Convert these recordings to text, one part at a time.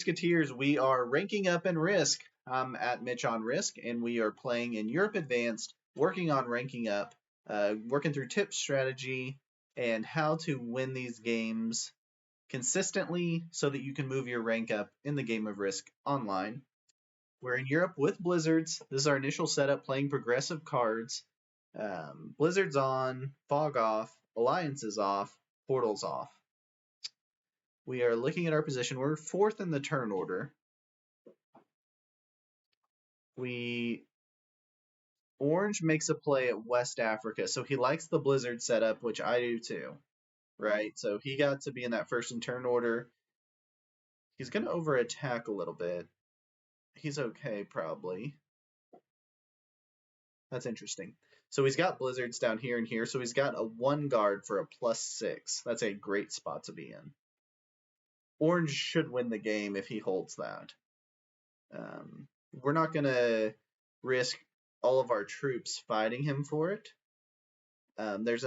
Musketeers, we are ranking up in Risk. I'm at Mitch on Risk, and we are playing in Europe Advanced, working on ranking up, working through tips, strategy, and how to win these games consistently so that you can move your rank up in the game of Risk online. We're in Europe with Blizzards. This is our initial setup playing progressive cards. Blizzards on, Fog off, Alliances off, Portals off. We are looking at our position. We're fourth in the turn order. Orange makes a play at West Africa, so he likes the Blizzard setup, which I do too, right? So he got to be in that first in turn order. He's going to over attack a little bit. He's okay, probably. That's interesting. So he's got Blizzards down here and here, so he's got a 1 guard for a +6. That's a great spot to be in. Orange should win the game if he holds that. We're not going to risk all of our troops fighting him for it. There's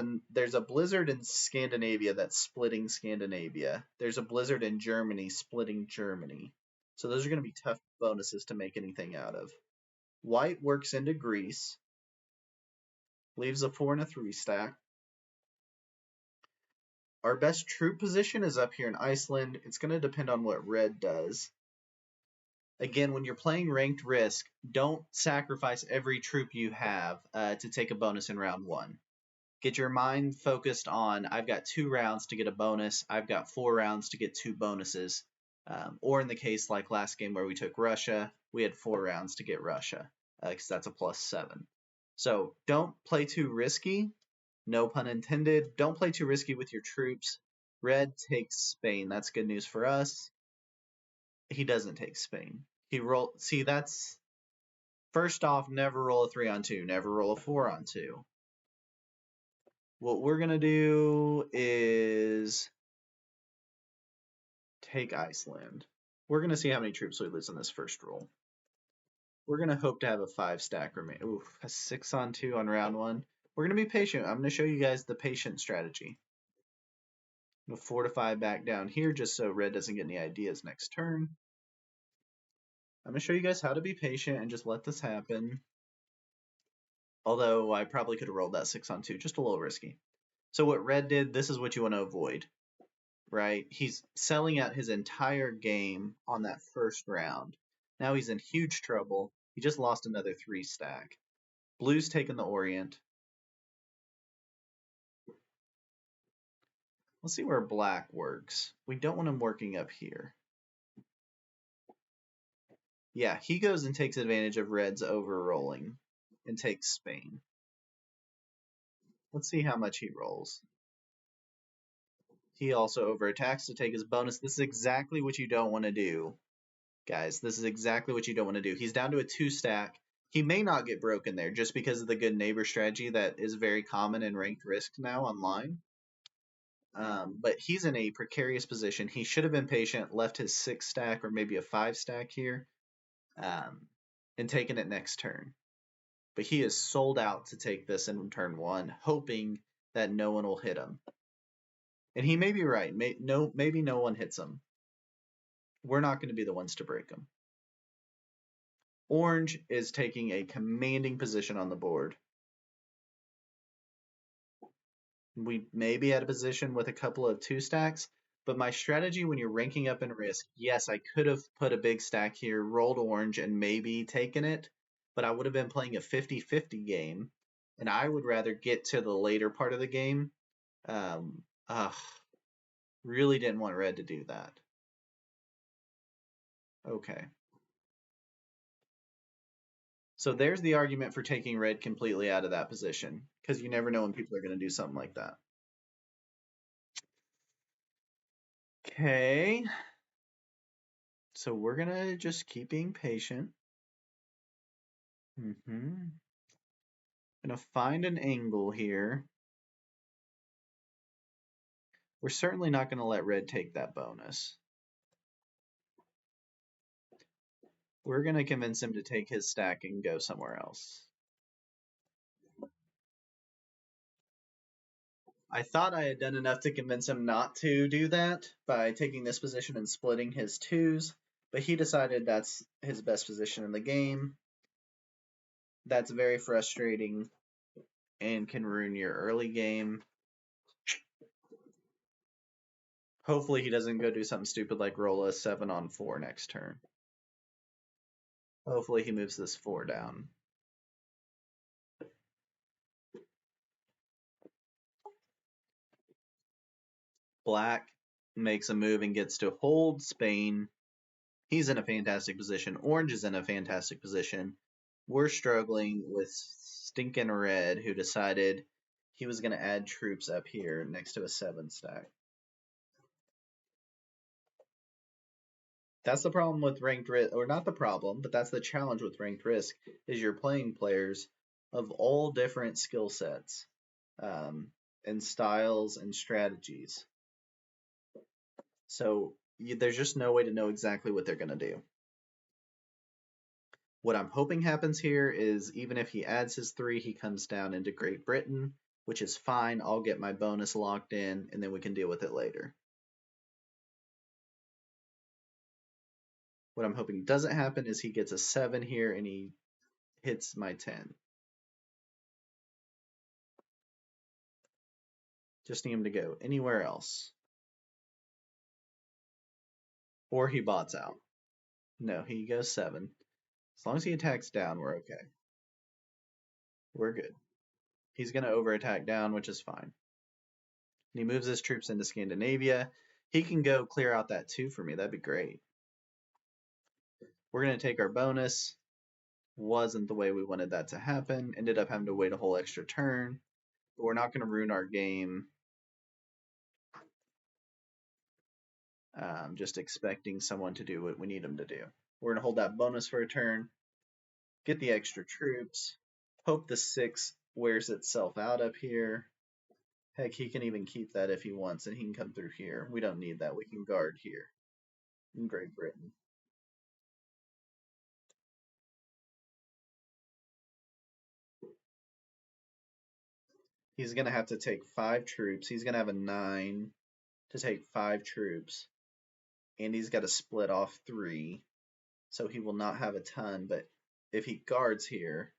a blizzard in Scandinavia that's splitting Scandinavia. There's a blizzard in Germany splitting Germany. So those are going to be tough bonuses to make anything out of. White works into Greece. Leaves a 4 and a 3 stack. Our best troop position is up here in Iceland. It's going to depend on what red does. Again, when you're playing ranked Risk, don't sacrifice every troop you have to take a bonus in round 1. Get your mind focused on, I've got 2 rounds to get a bonus, I've got 4 rounds to get 2 bonuses. Or in the case like last game where we took Russia, we had 4 rounds to get Russia, because that's a +7. So don't play too risky, no pun intended. Don't play too risky with your troops. Red takes Spain. That's good news for us. He doesn't take Spain. See, that's first off, never roll a 3 on 2, never roll a 4 on 2. What we're going to do is take Iceland. We're going to see how many troops we lose in this first roll. We're going to hope to have a 5 stack remain. Ooh, a 6 on 2 on round 1. We're going to be patient. I'm going to show you guys the patient strategy. I'm going to fortify back down here just so red doesn't get any ideas next turn. I'm going to show you guys how to be patient and just let this happen. Although I probably could have rolled that 6 on 2, just a little risky. So what red did, this is what you want to avoid, right? He's selling out his entire game on that first round. Now he's in huge trouble. He just lost another 3 stack. Blue's taking the Orient. Let's see where black works. We don't want him working up here. Yeah, he goes and takes advantage of red's over-rolling and takes Spain. Let's see how much he rolls. He also over-attacks to take his bonus. This is exactly what you don't want to do, guys. This is exactly what you don't want to do. He's down to a 2 stack. He may not get broken there just because of the good neighbor strategy that is very common in ranked Risk now online. But he's in a precarious position. He should have been patient, left his 6 stack or maybe a 5 stack here, and taken it next turn. But he is sold out to take this in turn 1, hoping that no one will hit him. And he may be right. Maybe no one hits him. We're not going to be the ones to break him. Orange is taking a commanding position on the board. We may be at a position with a couple of 2 stacks, but my strategy when you're ranking up in Risk, yes, I could have put a big stack here, rolled orange, and maybe taken it, but I would have been playing a 50-50 game, and I would rather get to the later part of the game. Really didn't want red to do that. Okay. So there's the argument for taking red completely out of that position, because you never know when people are going to do something like that. Okay. So we're going to just keep being patient. I'm going to find an angle here. We're certainly not going to let red take that bonus. We're going to convince him to take his stack and go somewhere else. I thought I had done enough to convince him not to do that by taking this position and splitting his 2s, But he decided that's his best position in the game. That's very frustrating and can ruin your early game. Hopefully he doesn't go do something stupid like roll a 7 on 4 next turn. Hopefully he moves this 4 down. Black makes a move and gets to hold Spain. He's in a fantastic position. Orange is in a fantastic position. We're struggling with stinking red, who decided he was going to add troops up here next to a 7 stack. That's the problem with ranked risk, or not the problem, but that's the challenge with ranked risk, is you're playing players of all different skill sets, and styles and strategies. So there's just no way to know exactly what they're going to do. What I'm hoping happens here is even if he adds his 3, he comes down into Great Britain, which is fine. I'll get my bonus locked in, and then we can deal with it later. What I'm hoping doesn't happen is he gets a 7 here and he hits my 10. Just need him to go anywhere else. Or he bots out. No, he goes 7. As long as he attacks down, we're okay. We're good. He's going to over attack down, which is fine. And he moves his troops into Scandinavia. He can go clear out that 2 for me. That'd be great. We're going to take our bonus. Wasn't the way we wanted that to happen. Ended up having to wait a whole extra turn. But we're not going to ruin our game. Just expecting someone to do what we need them to do. We're going to hold that bonus for a turn. Get the extra troops. Hope the 6 wears itself out up here. Heck, he can even keep that if he wants, and he can come through here. We don't need that. We can guard here in Great Britain. He's going to have to take 5 troops. He's going to have a 9 to take 5 troops. And he's got to split off 3. So he will not have a ton, but if he guards here,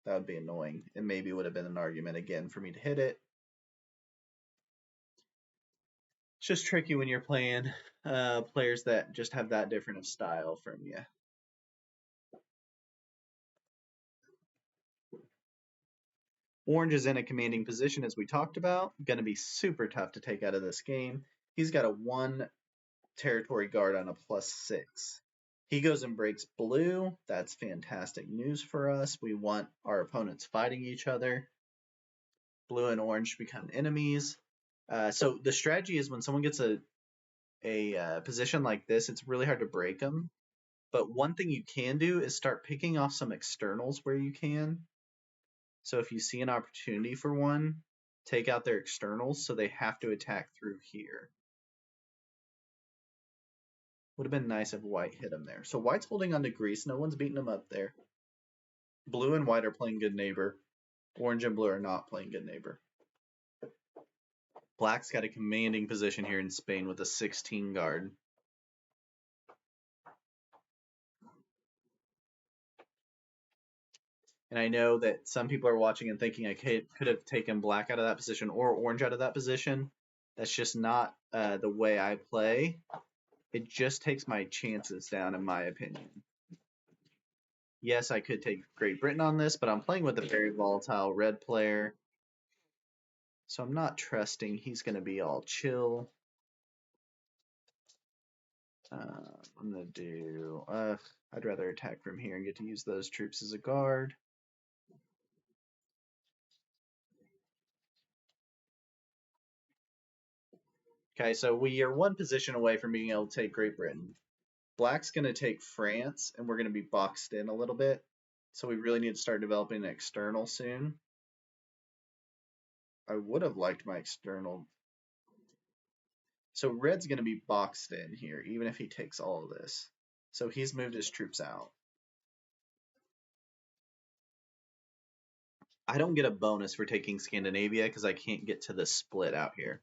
that would be annoying. It maybe would have been an argument again for me to hit it. It's just tricky when you're playing players that just have that different of style from you. Orange is in a commanding position, as we talked about. Going to be super tough to take out of this game. He's got a 1 territory guard on a +6. He goes and breaks blue. That's fantastic news for us. We want our opponents fighting each other. Blue and orange become enemies. So the strategy is when someone gets a position like this, it's really hard to break them. But one thing you can do is start picking off some externals where you can. So if you see an opportunity for one, take out their externals so they have to attack through here. Would have been nice if white hit him there. So white's holding on to Greece. No one's beating him up there. Blue and white are playing good neighbor. Orange and blue are not playing good neighbor. Black's got a commanding position here in Spain with a 16 guard. And I know that some people are watching and thinking I could have taken black out of that position or orange out of that position. That's just not the way I play. It just takes my chances down, in my opinion. Yes, I could take Great Britain on this, but I'm playing with a very volatile red player. So I'm not trusting he's going to be all chill. I'm going to do... I'd rather attack from here and get to use those troops as a guard. Okay, so we are 1 position away from being able to take Great Britain. Black's going to take France, and we're going to be boxed in a little bit. So we really need to start developing an external soon. I would have liked my external. So red's going to be boxed in here, even if he takes all of this. So he's moved his troops out. I don't get a bonus for taking Scandinavia because I can't get to the split out here.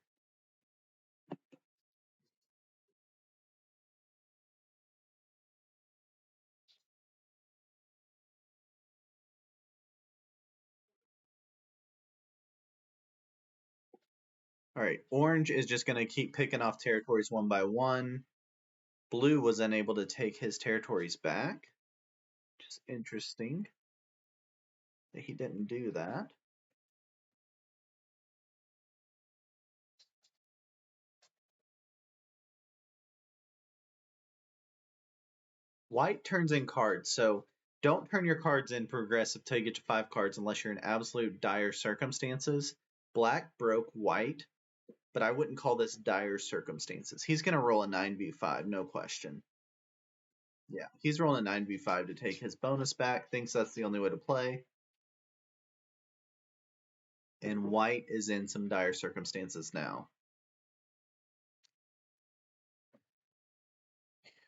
All right, orange is just going to keep picking off territories one by one. Blue was unable to take his territories back, which is interesting that he didn't do that. White turns in cards, so don't turn your cards in progressive till you get to 5 cards unless you're in absolute dire circumstances. Black broke white, but I wouldn't call this dire circumstances. He's going to roll a 9v5, no question. Yeah, he's rolling a 9v5 to take his bonus back, thinks that's the only way to play. And white is in some dire circumstances now.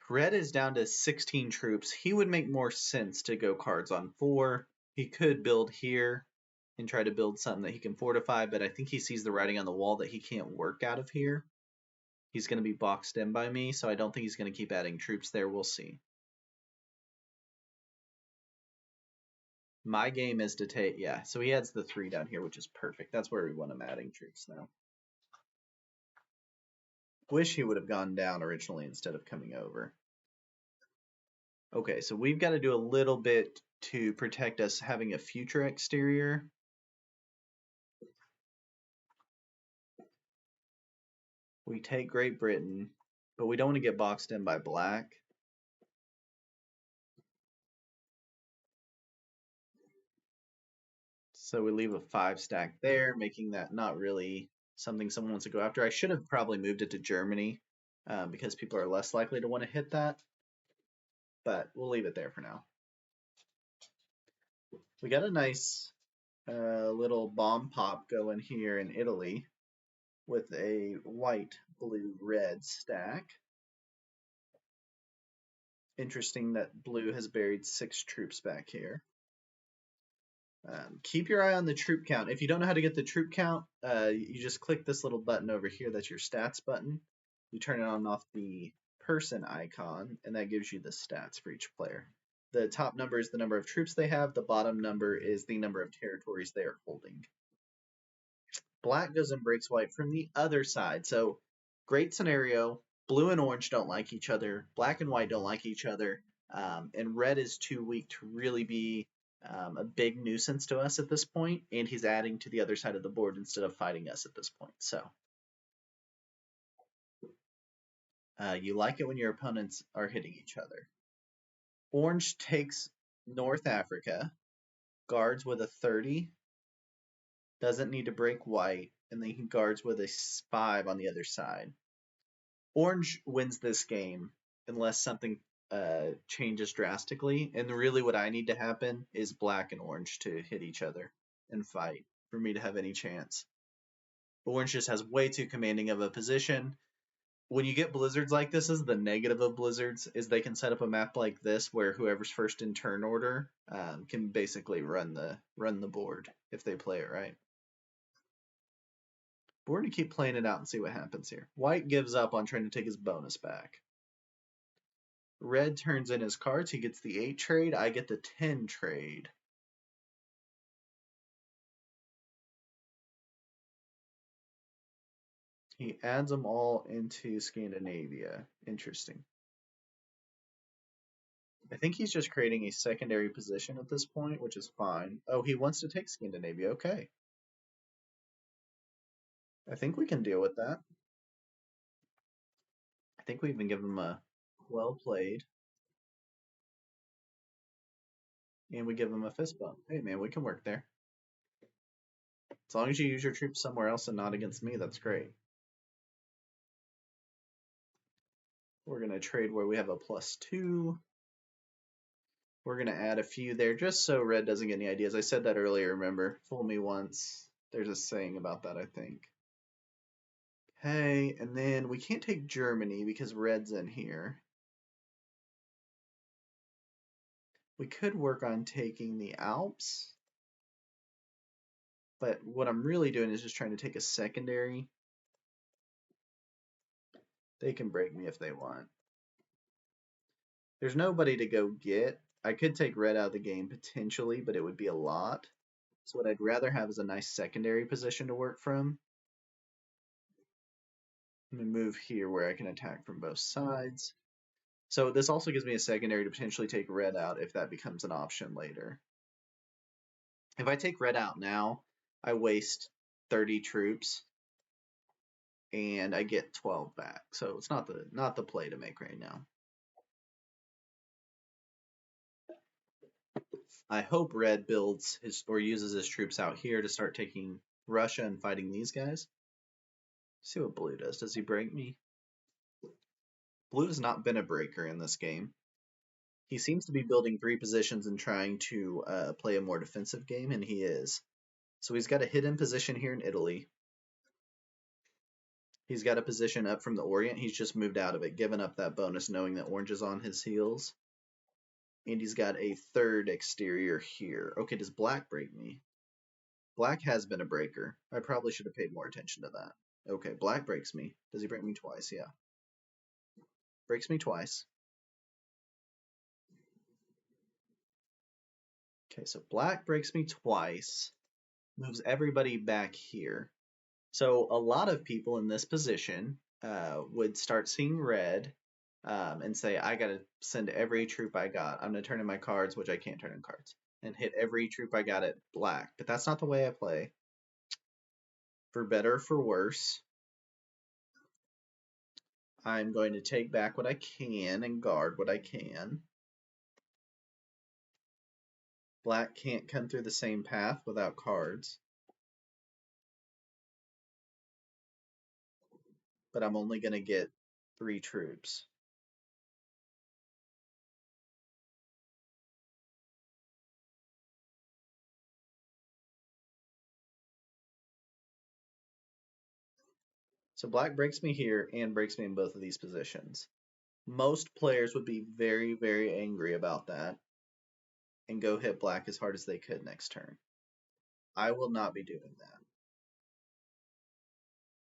Red is down to 16 troops. He would make more sense to go cards on 4. He could build here and try to build something that he can fortify, but I think he sees the writing on the wall that he can't work out of here. He's going to be boxed in by me, so I don't think he's going to keep adding troops there. We'll see. My game is to take, yeah, so he adds the 3 down here, which is perfect. That's where we want him adding troops now. Wish he would have gone down originally instead of coming over. Okay, so we've got to do a little bit to protect us having a future exterior. We take Great Britain, but we don't want to get boxed in by black. So we leave a 5 stack there, making that not really something someone wants to go after. I should have probably moved it to Germany because people are less likely to want to hit that, but we'll leave it there for now. We got a nice little bomb pop going here in Italy with a white, blue, red stack. Interesting that blue has buried 6 troops back here. Keep your eye on the troop count. If you don't know how to get the troop count, you just click this little button over here. That's your stats button. You turn it on and off the person icon, and that gives you the stats for each player. The top number is the number of troops they have. The bottom number is the number of territories they are holding. Black goes and breaks white from the other side. So great scenario. Blue and orange don't like each other. Black and white don't like each other. And red is too weak to really be a big nuisance to us at this point, and he's adding to the other side of the board instead of fighting us at this point. So you like it when your opponents are hitting each other. Orange takes North Africa, guards with a 30, doesn't need to break white, and then he guards with a 5 on the other side. Orange wins this game unless something changes drastically. And really what I need to happen is black and orange to hit each other and fight for me to have any chance. Orange just has way too commanding of a position. When you get blizzards like this, is the negative of blizzards is they can set up a map like this where whoever's first in turn order can basically run the board if they play it right. But we're going to keep playing it out and see what happens here. White gives up on trying to take his bonus back. Red turns in his cards. He gets the 8 trade. I get the 10 trade. He adds them all into Scandinavia. Interesting. I think he's just creating a secondary position at this point, which is fine. Oh, he wants to take Scandinavia. Okay. I think we can deal with that. I think we even give him a well played. And we give him a fist bump. Hey, man, we can work there. As long as you use your troops somewhere else and not against me, that's great. We're going to trade where we have a +2. We're going to add a few there just so red doesn't get any ideas. I said that earlier, remember? Fool me once. There's a saying about that, I think. Okay, and then we can't take Germany because red's in here. We could work on taking the Alps. But what I'm really doing is just trying to take a secondary. They can break me if they want. There's nobody to go get. I could take red out of the game potentially, but it would be a lot. So what I'd rather have is a nice secondary position to work from. Let me move here where I can attack from both sides. So this also gives me a secondary to potentially take red out if that becomes an option later. If I take red out now, I waste 30 troops and I get 12 back. So it's not the play to make right now. I hope red builds his or uses his troops out here to start taking Russia and fighting these guys. See what blue does. Does he break me? Blue has not been a breaker in this game. He seems to be building 3 positions and trying to play a more defensive game, and he is. So he's got a hidden position here in Italy. He's got a position up from the Orient. He's just moved out of it, given up that bonus, knowing that orange is on his heels. And he's got a third exterior here. Okay, does black break me? Black has been a breaker. I probably should have paid more attention to that. Okay, black breaks me. Does he break me twice? Yeah. Breaks me twice. Okay, so black breaks me twice. Moves everybody back here. So a lot of people in this position would start seeing red and say, I got to send every troop I got. I'm going to turn in my cards, which I can't turn in cards, and hit every troop I got at black. But that's not the way I play. For better or for worse, I'm going to take back what I can and guard what I can. Black can't come through the same path without cards. But I'm only going to get 3 troops. So black breaks me here and breaks me in both of these positions. Most players would be very, very angry about that and go hit black as hard as they could next turn. I will not be doing that.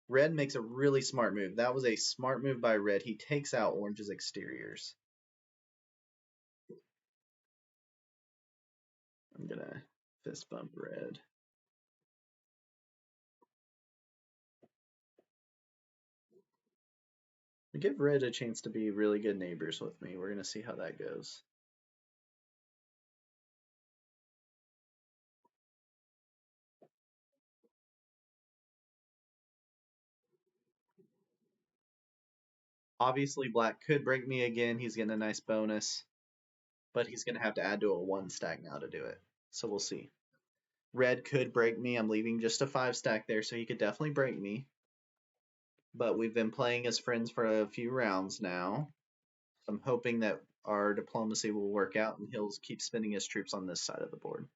Red makes a really smart move. That was a smart move by red. He takes out orange's exteriors. I'm going to fist bump red. I give red a chance to be really good neighbors with me. We're going to see how that goes. Obviously, black could break me again. He's getting a nice bonus, but he's going to have to add to a 1 stack now to do it. So we'll see. Red could break me. I'm leaving just a 5 stack there, so he could definitely break me. But we've been playing as friends for a few rounds now. I'm hoping that our diplomacy will work out and he'll keep spending his troops on this side of the board.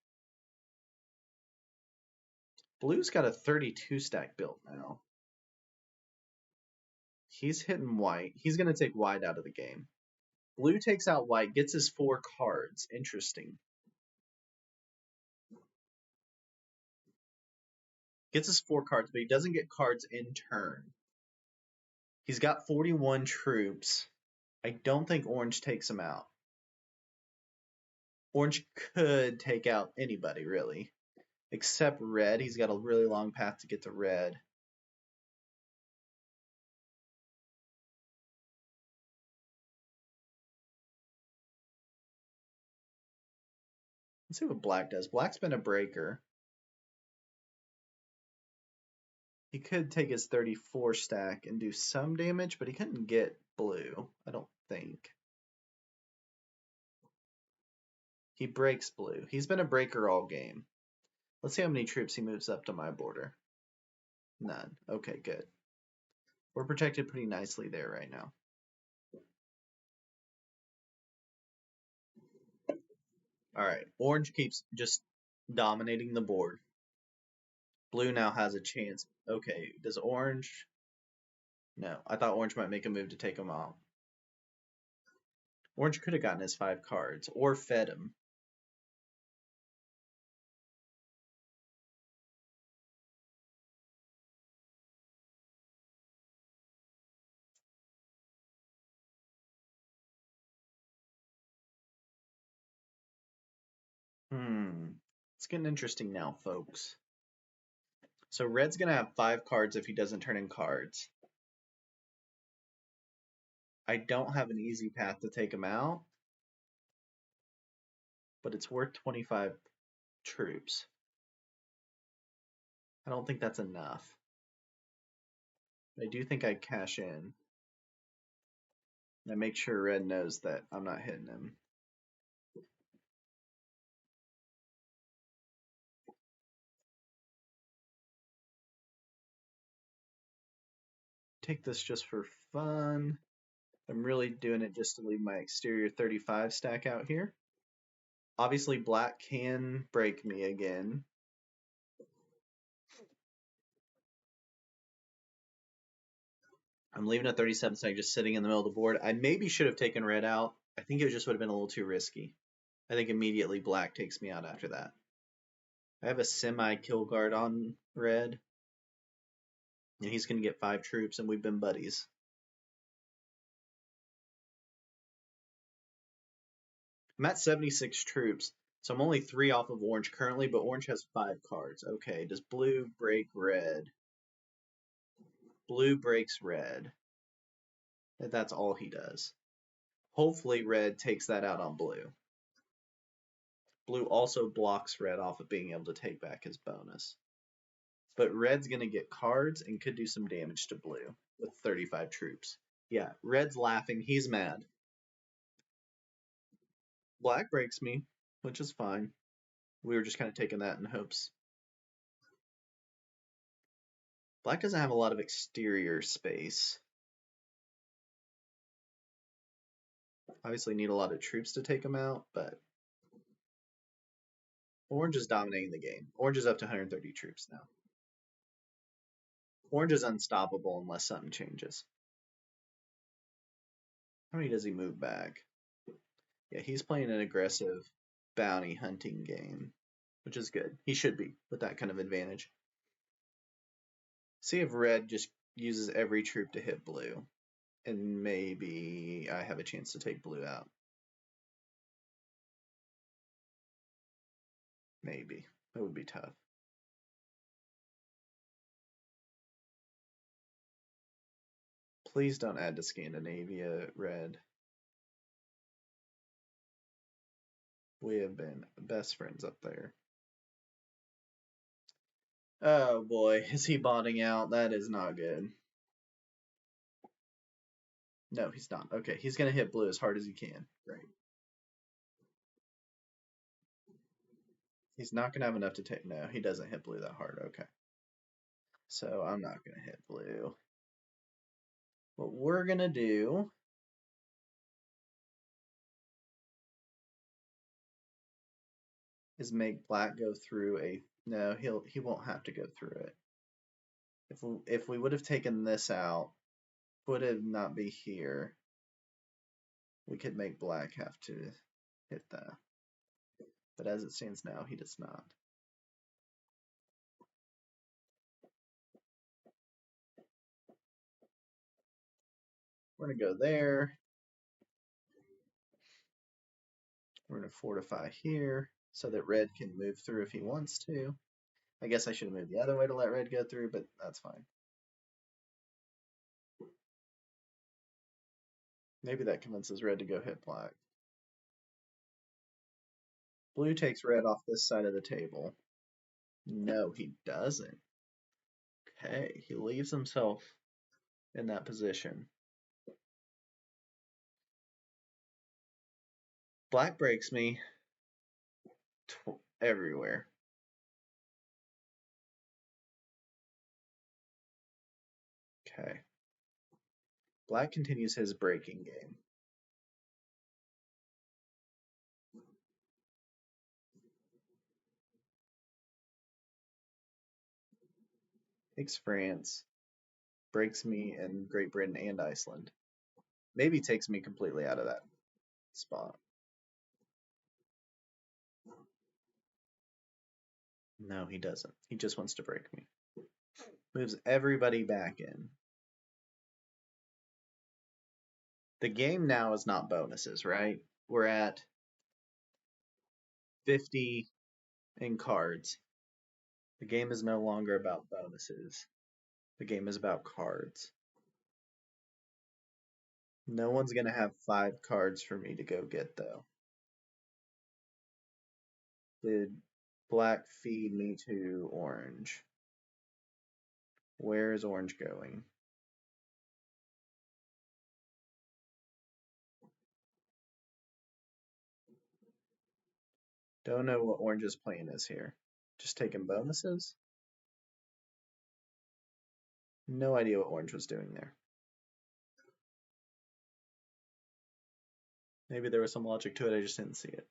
Blue's got a 32 stack built now. He's hitting white. He's going to take white out of the game. Blue takes out white, gets his 4 cards. Interesting. Gets his 4 cards, but he doesn't get cards in turn. He's got 41 troops. I don't think orange takes him out. Orange could take out anybody, really. Except red. He's got a really long path to get to red. Let's see what black does. Black's been a breaker. He could take his 34 stack and do some damage, but he couldn't get blue, I don't think. He breaks blue. He's been a breaker all game. Let's see how many troops he moves up to my border. None. Okay, good. We're protected pretty nicely there right now. All right, orange keeps just dominating the board. Blue now has a chance. Okay, does orange? No, I thought orange might make a move to take him out. Orange could have gotten his 5 cards or fed him. It's getting interesting now, folks. So red's going to have 5 cards if he doesn't turn in cards. I don't have an easy path to take him out, but it's worth 25 troops. I don't think that's enough. I do think I'd cash in. And I make sure red knows that I'm not hitting him. Take this just for fun. I'm really doing it just to leave my exterior 35 stack out here. Obviously, black can break me again. I'm leaving a 37 stack just sitting in the middle of the board. I maybe should have taken red out. I think it just would have been a little too risky. I think immediately black takes me out after that. I have a semi-kill guard on red. And he's going to get 5 troops, and we've been buddies. I'm at 76 troops, so I'm only 3 off of orange currently, but orange has 5 cards. Okay, does blue break red? Blue breaks red. That's all he does. Hopefully red takes that out on blue. Blue also blocks red off of being able to take back his bonus. But red's going to get cards and could do some damage to blue with 35 troops. Yeah, red's laughing. He's mad. Black breaks me, which is fine. We were just kind of taking that in hopes. Black doesn't have a lot of exterior space. Obviously need a lot of troops to take him out, but orange is dominating the game. Orange is up to 130 troops now. Orange is unstoppable unless something changes. How many does he move back? Yeah, he's playing an aggressive bounty hunting game, which is good. He should be with that kind of advantage. See if red just uses every troop to hit blue, and maybe I have a chance to take blue out. Maybe. That would be tough. Please don't add to Scandinavia, red. We have been best friends up there. Oh boy, is he botting out? That is not good. No, he's not. Okay, he's going to hit blue as hard as he can. Great. He's not going to have enough to take. No, he doesn't hit blue that hard. Okay. So I'm not going to hit blue. What we're going to do is make black go through a. No, he won't have to go through it. If we would have taken this out, would it not be here? We could make black have to hit that. But as it stands now, he does not. We're going to go there. We're going to fortify here so that red can move through if he wants to. I guess I should have moved the other way to let red go through, but that's fine. Maybe that convinces red to go hit black. Blue takes red off this side of the table. No, he doesn't. Okay, he leaves himself in that position. Black breaks me everywhere. Okay. Black continues his breaking game. Takes France, breaks me in Great Britain and Iceland. Maybe takes me completely out of that spot. No, he doesn't. He just wants to break me. Moves everybody back in. The game now is not bonuses, right? We're at 50 in cards. The game is no longer about bonuses. The game is about cards. No one's gonna have 5 cards for me to go get though. Did black feed me to orange? Where is orange going? Don't know what orange's plan is here. Just taking bonuses? No idea what orange was doing there. Maybe there was some logic to it, I just didn't see it.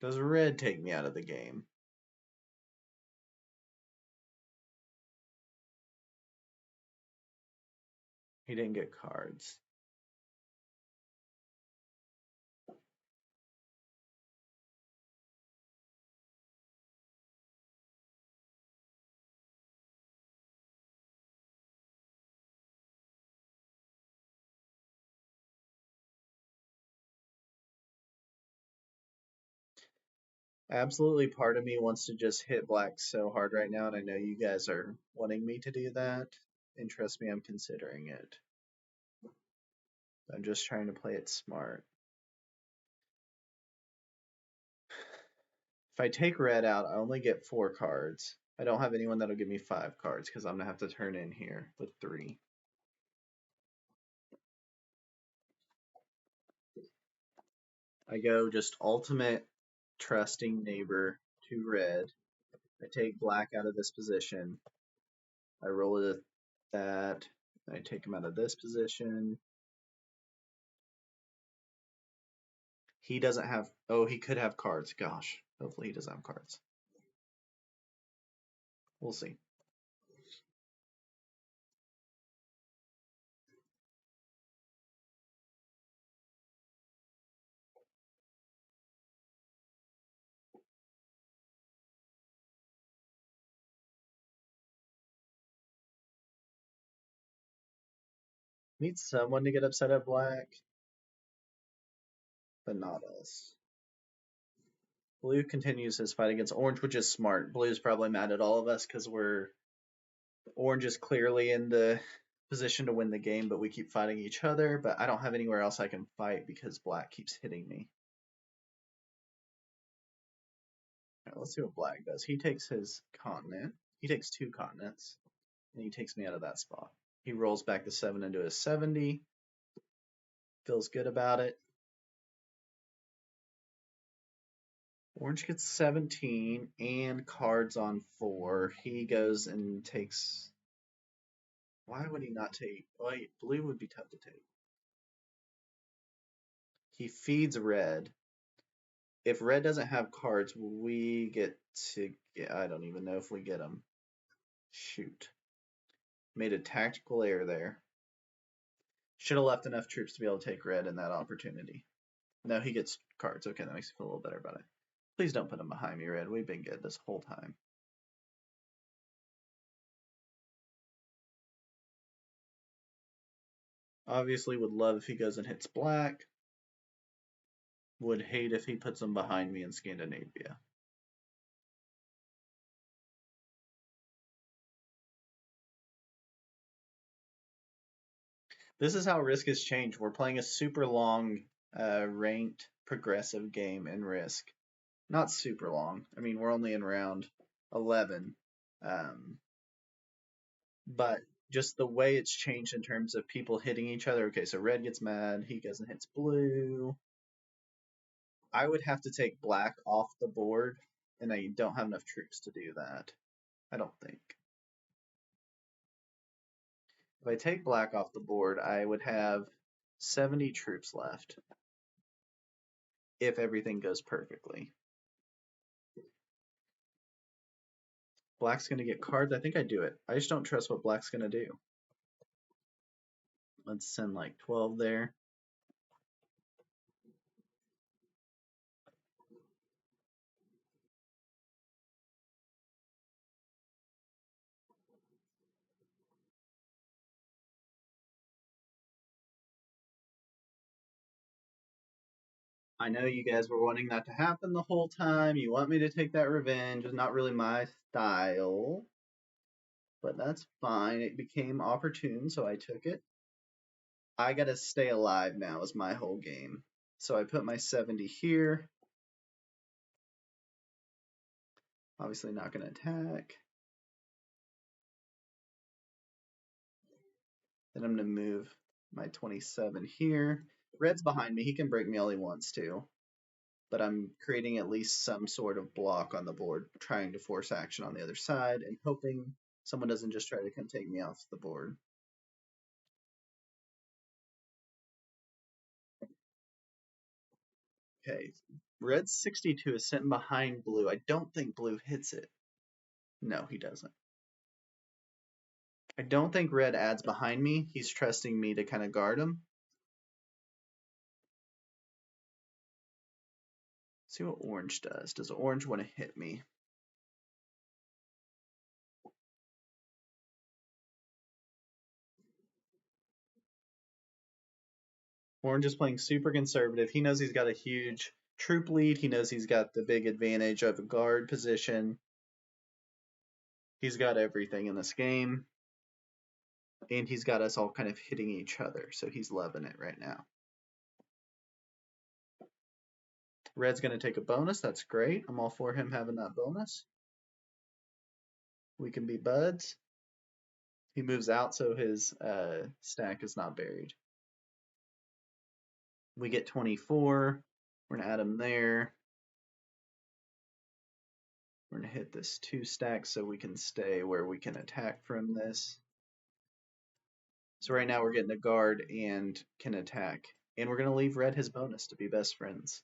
Does red take me out of the game? He didn't get cards. Absolutely, part of me wants to just hit black so hard right now, and I know you guys are wanting me to do that. And trust me, I'm considering it. I'm just trying to play it smart. If I take red out, I only get 4 cards. I don't have anyone that'll give me 5 cards because I'm gonna have to turn in here with 3. I go just ultimate trusting neighbor to red. I take black out of this position. I roll it that. I take him out of this position. He doesn't have. Oh, he could have cards. Gosh, hopefully he doesn't have cards. We'll see. Need someone to get upset at black, but not us. Blue continues his fight against orange, which is smart. Blue's probably mad at all of us because we're orange is clearly in the position to win the game, but we keep fighting each other. But I don't have anywhere else I can fight because black keeps hitting me. All right, let's see what black does. He takes his continent. He takes 2 continents, and he takes me out of that spot. He rolls back the 7 into a 70. Feels good about it. Orange gets 17 and cards on 4. He goes and takes. Why would he not take? Wait, blue would be tough to take. He feeds red. If red doesn't have cards, we get to get. I don't even know if we get them. Shoot. Made a tactical error there. Should have left enough troops to be able to take red in that opportunity. No, he gets cards. Okay, that makes me feel a little better about it. Please don't put him behind me, red. We've been good this whole time. Obviously, would love if he goes and hits black. Would hate if he puts him behind me in Scandinavia. This is how Risk has changed. We're playing a super long, ranked, progressive game in Risk. Not super long. I mean, we're only in round 11. Um, but just the way it's changed in terms of people hitting each other. Okay, so red gets mad. He goes and hits blue. I would have to take black off the board, and I don't have enough troops to do that. I don't think. If I take black off the board, I would have 70 troops left if everything goes perfectly. Black's going to get cards. I think I do it. I just don't trust what black's going to do. Let's send like 12 there. I know you guys were wanting that to happen the whole time. You want me to take that revenge. It's not really my style, but that's fine. It became opportune, so I took it. I gotta stay alive now is my whole game. So I put my 70 here. Obviously not gonna attack. Then I'm gonna move my 27 here. Red's behind me. He can break me all he wants to. But I'm creating at least some sort of block on the board, trying to force action on the other side and hoping someone doesn't just try to come take me off the board. Okay, red's 62 is sitting behind blue. I don't think blue hits it. No, he doesn't. I don't think red adds behind me. He's trusting me to kind of guard him. See what orange does. Does orange want to hit me? Orange is playing super conservative. He knows he's got a huge troop lead. He knows he's got the big advantage of a guard position. He's got everything in this game. And he's got us all kind of hitting each other. So he's loving it right now. Red's going to take a bonus. That's great. I'm all for him having that bonus. We can be buds. He moves out so his stack is not buried. We get 24. We're going to add him there. We're going to hit this 2 stack so we can stay where we can attack from this. So right now we're getting a guard and can attack. And we're going to leave red his bonus to be best friends.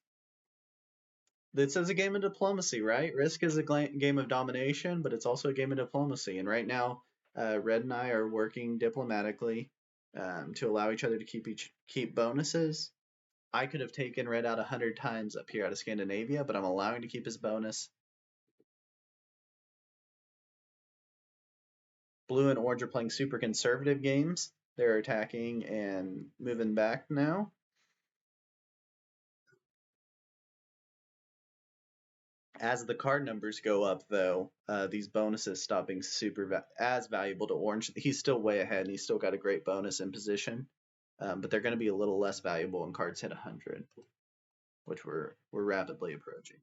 This is a game of diplomacy, right? Risk is a game of domination, but it's also a game of diplomacy. And right now, Red and I are working diplomatically to allow each other to keep bonuses. I could have taken Red out 100 times up here out of Scandinavia, but I'm allowing to keep his bonus. Blue and orange are playing super conservative games. They're attacking and moving back now. As the card numbers go up, though, these bonuses stop being as valuable to orange. He's still way ahead, and he's still got a great bonus in position, but they're going to be a little less valuable when cards hit 100, which we're rapidly approaching.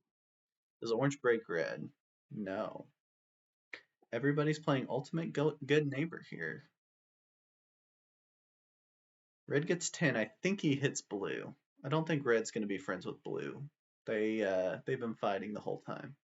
Does orange break red? No. Everybody's playing ultimate good neighbor here. Red gets 10. I think he hits blue. I don't think red's going to be friends with blue. They've been fighting the whole time.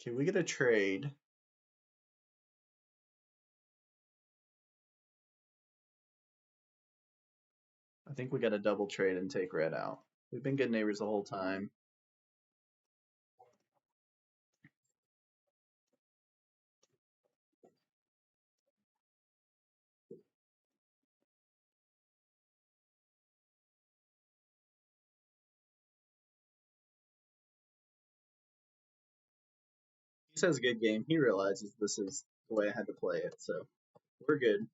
Okay, we get a trade. I think we got a double trade and take red out. We've been good neighbors the whole time. He says good game. He realizes this is the way I had to play it, so we're good.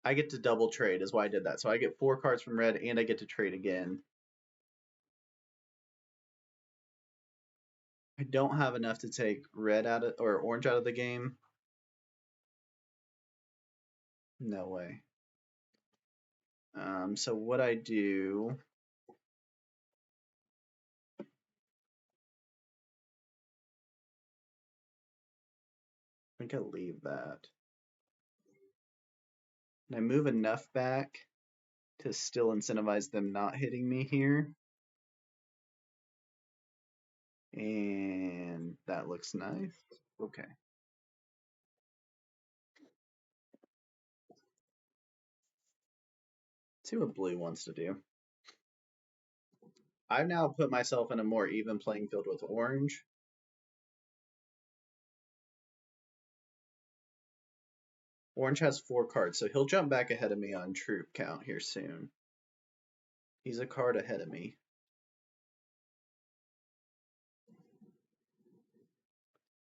I get to double trade is why I did that. So I get 4 cards from red and I get to trade again. I don't have enough to take red out of or orange out of the game. No way. So what I do, I think I leave that. And I move enough back to still incentivize them not hitting me here. And that looks nice. Okay. See what blue wants to do. I've now put myself in a more even playing field with orange. Orange has 4 cards, so he'll jump back ahead of me on troop count here soon. He's a card ahead of me.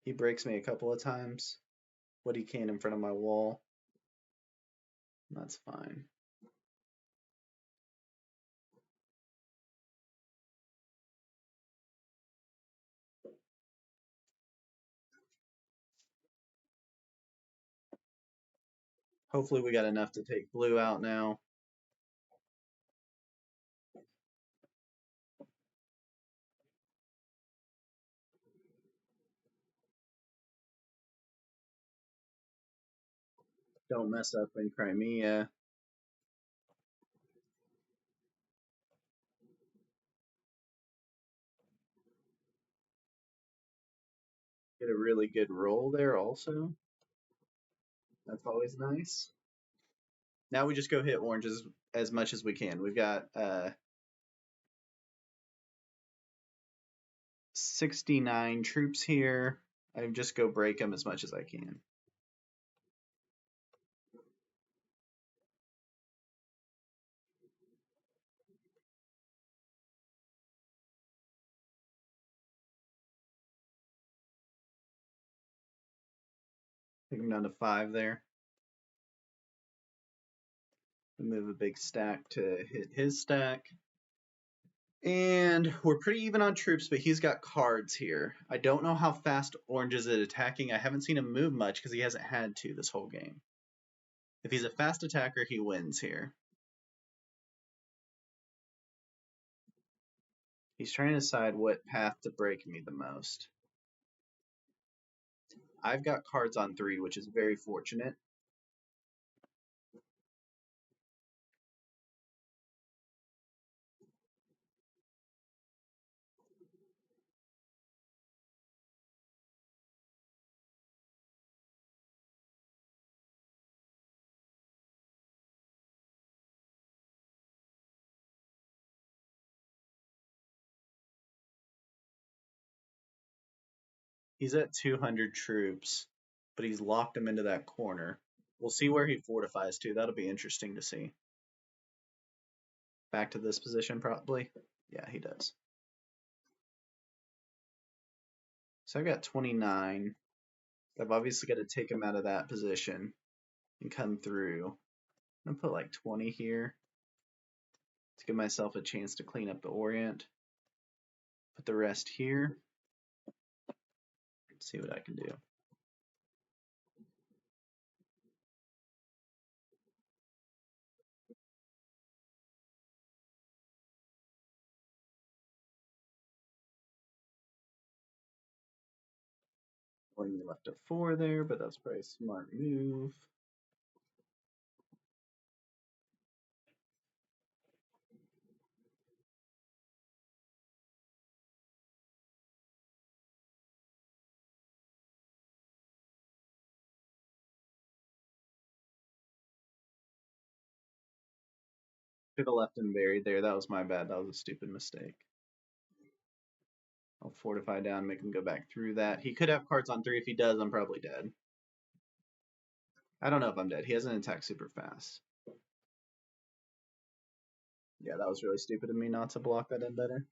He breaks me a couple of times. What he can in front of my wall. That's fine. Hopefully we got enough to take blue out now. Don't mess up in Crimea. Get a really good roll there also. That's always nice. Now we just go hit oranges as much as we can. We've got 69 troops here. I just go break them as much as I can. Take them down to 5 there. We move a big stack to hit his stack. And we're pretty even on troops, but he's got cards here. I don't know how fast orange is at attacking. I haven't seen him move much because he hasn't had to this whole game. If he's a fast attacker, he wins here. He's trying to decide what path to break me the most. I've got cards on 3, which is very fortunate. He's at 200 troops, but he's locked him into that corner. We'll see where he fortifies to. That'll be interesting to see. Back to this position, probably. Yeah, he does. So I've got 29. I've obviously got to take him out of that position and come through. I'm going to put like 20 here to give myself a chance to clean up the Orient. Put the rest here. See what I can do. Only left a 4 there, but that's probably a smart move. Should have left him buried there. That was my bad. That was a stupid mistake. I'll fortify down, make him go back through that. He could have cards on 3. If he does, I'm probably dead. I don't know if I'm dead. He hasn't attacked super fast. Yeah, that was really stupid of me not to block that in better.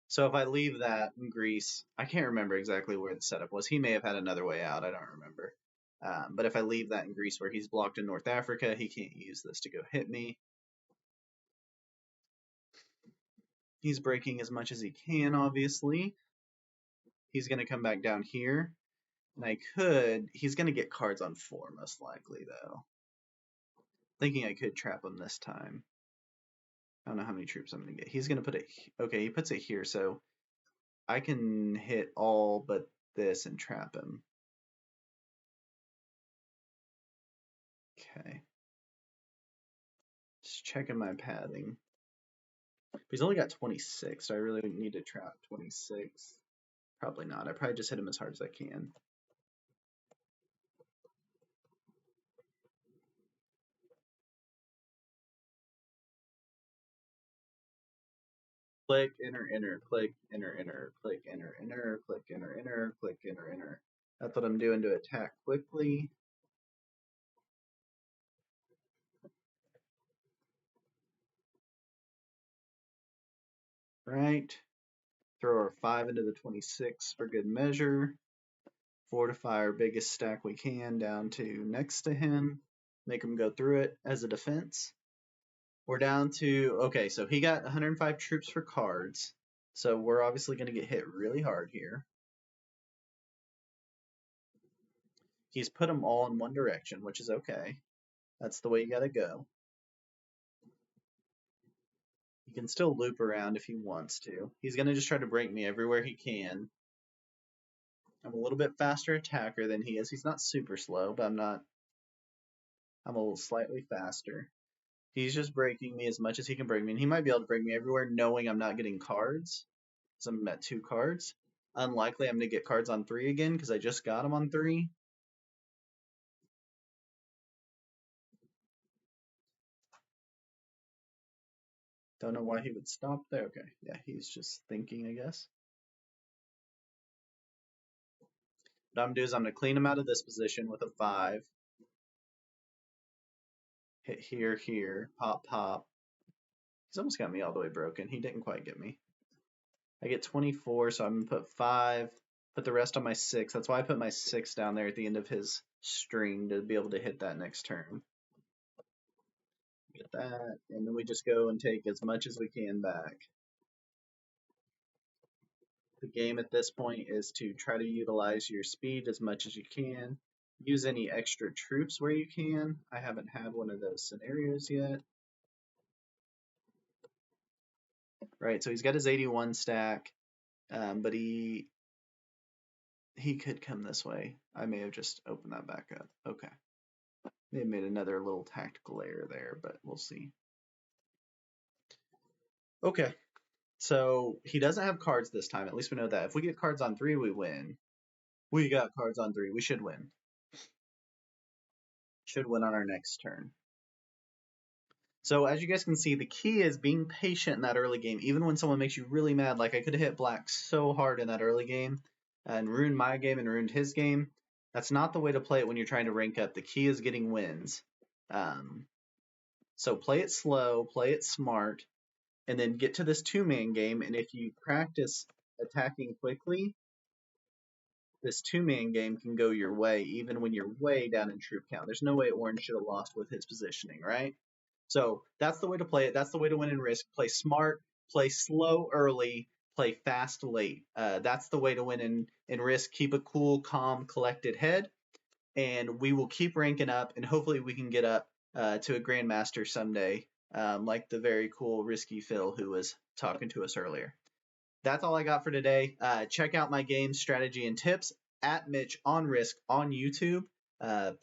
So if I leave that in Greece, I can't remember exactly where the setup was. He may have had another way out. I don't remember. But if I leave that in Greece where he's blocked in North Africa, he can't use this to go hit me. He's breaking as much as he can, obviously. He's going to come back down here. And he's going to get cards on 4, most likely, though. Thinking I could trap him this time. I don't know how many troops I'm going to get. He's going to put it, okay, he puts it here, so I can hit all but this and trap him. Okay. Just checking my padding. He's only got 26, so I really need to trap 26. Probably not. I probably just hit him as hard as I can. Click, enter, enter, click, enter, enter, click, enter, enter, click, enter, enter, click, enter, enter. That's what I'm doing to attack quickly. Right. Throw our 5 into the 26 for good measure. Fortify our biggest stack we can down to next to him. Make him go through it as a defense. We're down to, okay, so he got 105 troops for cards. So we're obviously going to get hit really hard here. He's put them all in one direction, which is okay. That's the way you got to go. He can still loop around if he wants to. He's going to just try to break me everywhere he can. I'm a little bit faster attacker than he is. He's not super slow, but I'm a little slightly faster. He's just breaking me as much as he can break me. And he might be able to break me everywhere knowing I'm not getting cards. So I'm at 2 cards. Unlikely I'm going to get cards on 3 again because I just got them on 3. Don't know why he would stop there. Okay, yeah, he's just thinking, I guess. What I'm going to do is I'm going to clean him out of this position with a 5. Hit here, here, pop, pop. He's almost got me all the way broken. He didn't quite get me. I get 24, so I'm going to put 5, put the rest on my 6. That's why I put my 6 down there at the end of his string to be able to hit that next turn. Get that, and then we just go and take as much as we can back. The game at this point is to try to utilize your speed as much as you can. Use any extra troops where you can. I haven't had one of those scenarios yet. Right, so he's got his 81 stack, but he could come this way. I may have just opened that back up. Okay. They made another little tactical error there, but we'll see. Okay, so he doesn't have cards this time. At least we know that. If we get cards on 3, we win. We got cards on 3. We should win. Should win on our next turn. So as you guys can see, the key is being patient in that early game, even when someone makes you really mad. Like I could have hit black so hard in that early game and ruined my game and ruined his game. That's not the way to play it when you're trying to rank up. The key is getting wins. So play it slow, play it smart, and then get to this 2-man game. And if you practice attacking quickly, this 2-man game can go your way, even when you're way down in troop count. There's no way Orange should have lost with his positioning, right? So that's the way to play it. That's the way to win in Risk. Play smart, play slow early, play fast late. That's the way to win in Risk. Keep a cool, calm, collected head, and we will keep ranking up, and hopefully we can get up to a Grandmaster someday, like the very cool Risky Phil who was talking to us earlier. That's all I got for today. Check out my game strategy and tips at Mitch on Risk on YouTube.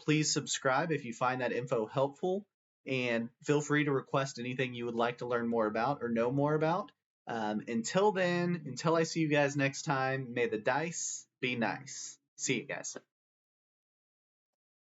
Please subscribe if you find that info helpful, and feel free to request anything you would like to learn more about or know more about. Until then, until I see you guys next time, may the dice be nice. See you guys.